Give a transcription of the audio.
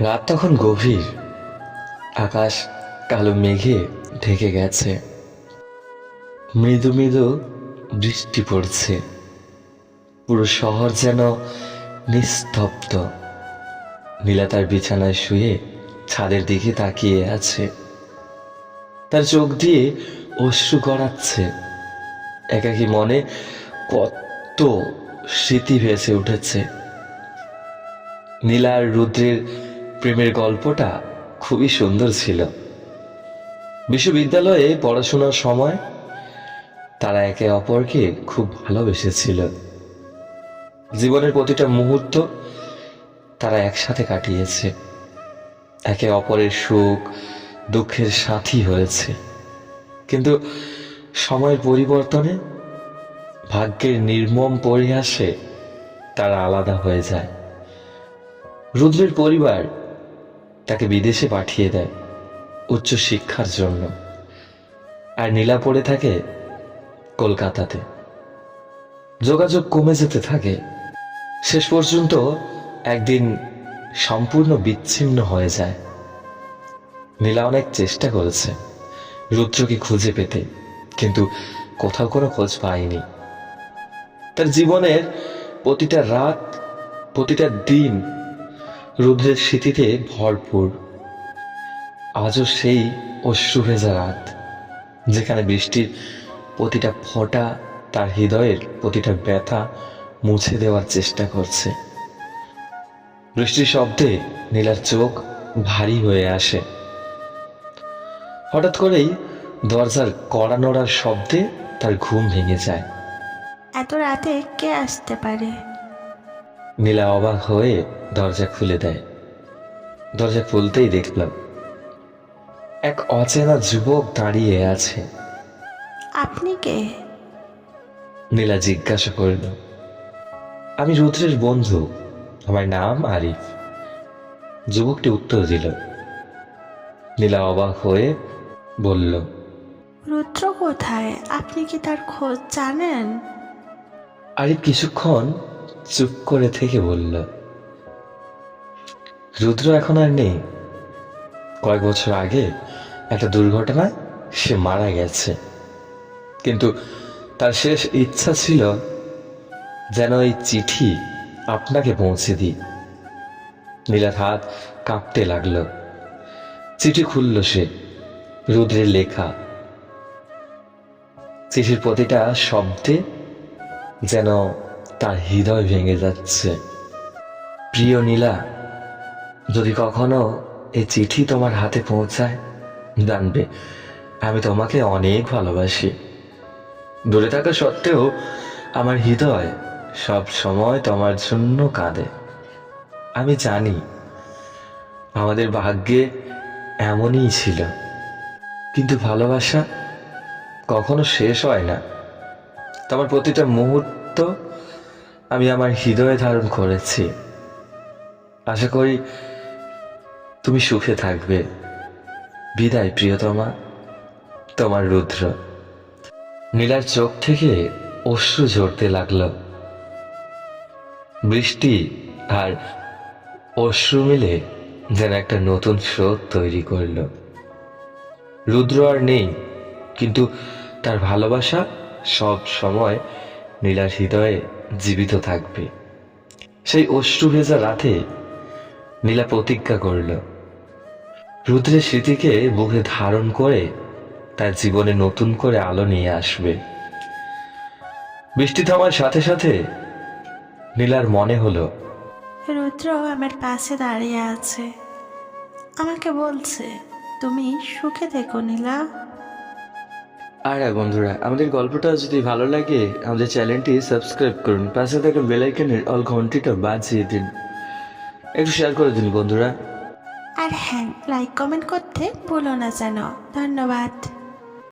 রাত তখন গভীর, আকাশ কালো মেঘে ঢেকে গেছে, মৃদু মৃদু বৃষ্টি পড়ছে। পুরো শহর যেন নিস্তব্ধ। নীলা তার বিছানায় শুয়ে ছাদের দিকে তাকিয়ে আছে। তার চোখ দিয়ে অশ্রু গড়াচ্ছে। একাকী মনে কত স্মৃতি ভেসে উঠেছে। নীলা আর রুদ্রের প্রেমের গল্পটা খুবই সুন্দর ছিল। বিশ্ববিদ্যালয়ে পড়াশোনার সময় তারা একে অপরকে খুব ভালোবেসেছিল। জীবনের প্রতিটা মুহূর্ত তারা একসাথে কাটিয়েছে, একে অপরের সুখ দুঃখের সাথী হয়েছে। কিন্তু সময়ের পরিবর্তনে, ভাগ্যের নির্মম পরিহাসে তারা আলাদা হয়ে যায়। রুদ্রের পরিবার তাকে বিদেশে পাঠিয়ে দেয় উচ্চ শিক্ষার জন্য, আর নীলা পড়ে থাকে কলকাতাতে। যোগাযোগ কমে যেতে থাকে। শেষ পর্যন্ত একদিন সম্পূর্ণ বিচ্ছিন্ন হয়ে যায়। নীলা অনেক চেষ্টা করেছে রুদ্রকে খুঁজে পেতে, কিন্তু কোথাও কোনো খোঁজ পায়নি। তার জীবনের প্রতিটা রাত, প্রতিটা দিন রুদ্রের স্মৃতিতে ভরপুর। আজও সেই অশ্রু ভেজা রাত, যেখানে বৃষ্টির প্রতিটা ফোঁটা তার হৃদয়ের প্রতিটা ব্যথা মুছে দেওয়ার চেষ্টা করছে। বৃষ্টির শব্দে নীলার চোখ ভারী হয়ে আসে। হঠাৎ করেই দরজার কড়া নড়ার শব্দে তার ঘুম ভেঙে যায়। এত রাতে কে আসতে পারে? নীলা অবাক হয়ে দরজা খুলে দেয়। দরজা খুলতেই দেখলাম এক অচেনা যুবক দাঁড়িয়ে আছে। আপনি কে? নীলা জিজ্ঞাসা করল। আমি রুদ্রের বন্ধু, আমার নাম আরিফ। যুবকটি উত্তর দিল। নীলা অবাক হয়ে বলল, রুদ্র কোথায়? আপনি কি তার খোঁজ জানেন? আরিফ কিছুক্ষণ চুপ করে থেকে বলল, রুদ্র এখন আর নেই। কয়েক বছর আগে একটা দুর্ঘটনায় সে মারা গেছে, কিন্তু তার শেষ ইচ্ছা ছিল যেন এই চিঠি আপনাকে পৌঁছে দিই। নীলার হাত কাঁপতে লাগলো। চিঠি খুলল সে। রুদ্রের লেখা। চিঠির প্রতিটা শব্দে যেন তার হৃদয় ভেঙে যাচ্ছে। প্রিয় নীলা, যদি কখনো এই চিঠি তোমার হাতে পৌঁছায়, জানবে আমি তোমাকে অনেক ভালোবাসি। দূরে থাকা সত্ত্বেও আমার হৃদয় সব সময় তোমার জন্য কাঁদে। আমি জানি আমাদের ভাগ্যে এমনই ছিল, কিন্তু ভালোবাসা কখনো শেষ হয় না। তোমার প্রতিটা মুহূর্ত আমি আমার হৃদয়ে ধারণ করেছি। আশা করি তুমি সুখে থাকবে। বিদায় প্রিয়তমা, তোমার রুদ্র। নীলার চোখ থেকে অশ্রু ঝরতে লাগলো। বৃষ্টি আর অশ্রু মিলে যেন একটা নতুন স্রোত তৈরি করল। রুদ্র আর নেই, কিন্তু তার ভালোবাসা সব সময় নীলার হৃদয়ে জীবিত থাকবে। সেই অশ্রু ভেজা রাতে নীলা প্রতিজ্ঞা করল, রুদ্রের স্মৃতিকে বুকে ধারণ করে তার জীবনে নতুন করে আলো নিয়ে আসবে। বৃষ্টি থামার সাথে সাথে নীলার মনে হলো, রুদ্র আমার পাশে দাঁড়িয়ে আছে, আমাকে বলছে তুমি সুখে থেকো নীলা। আর বন্ধুরা, আমাদের গল্পটা যদি ভালো লাগে আমাদের চ্যানেলটি সাবস্ক্রাইব করুন, পাশে থাকা বেল আইকনের অল ঘন্টিটা বাজিয়ে দিন, একটু শেয়ার করে দিন বন্ধুরা। আর হ্যাঁ, লাইক কমেন্ট করতে ভুলো না যেন। ধন্যবাদ।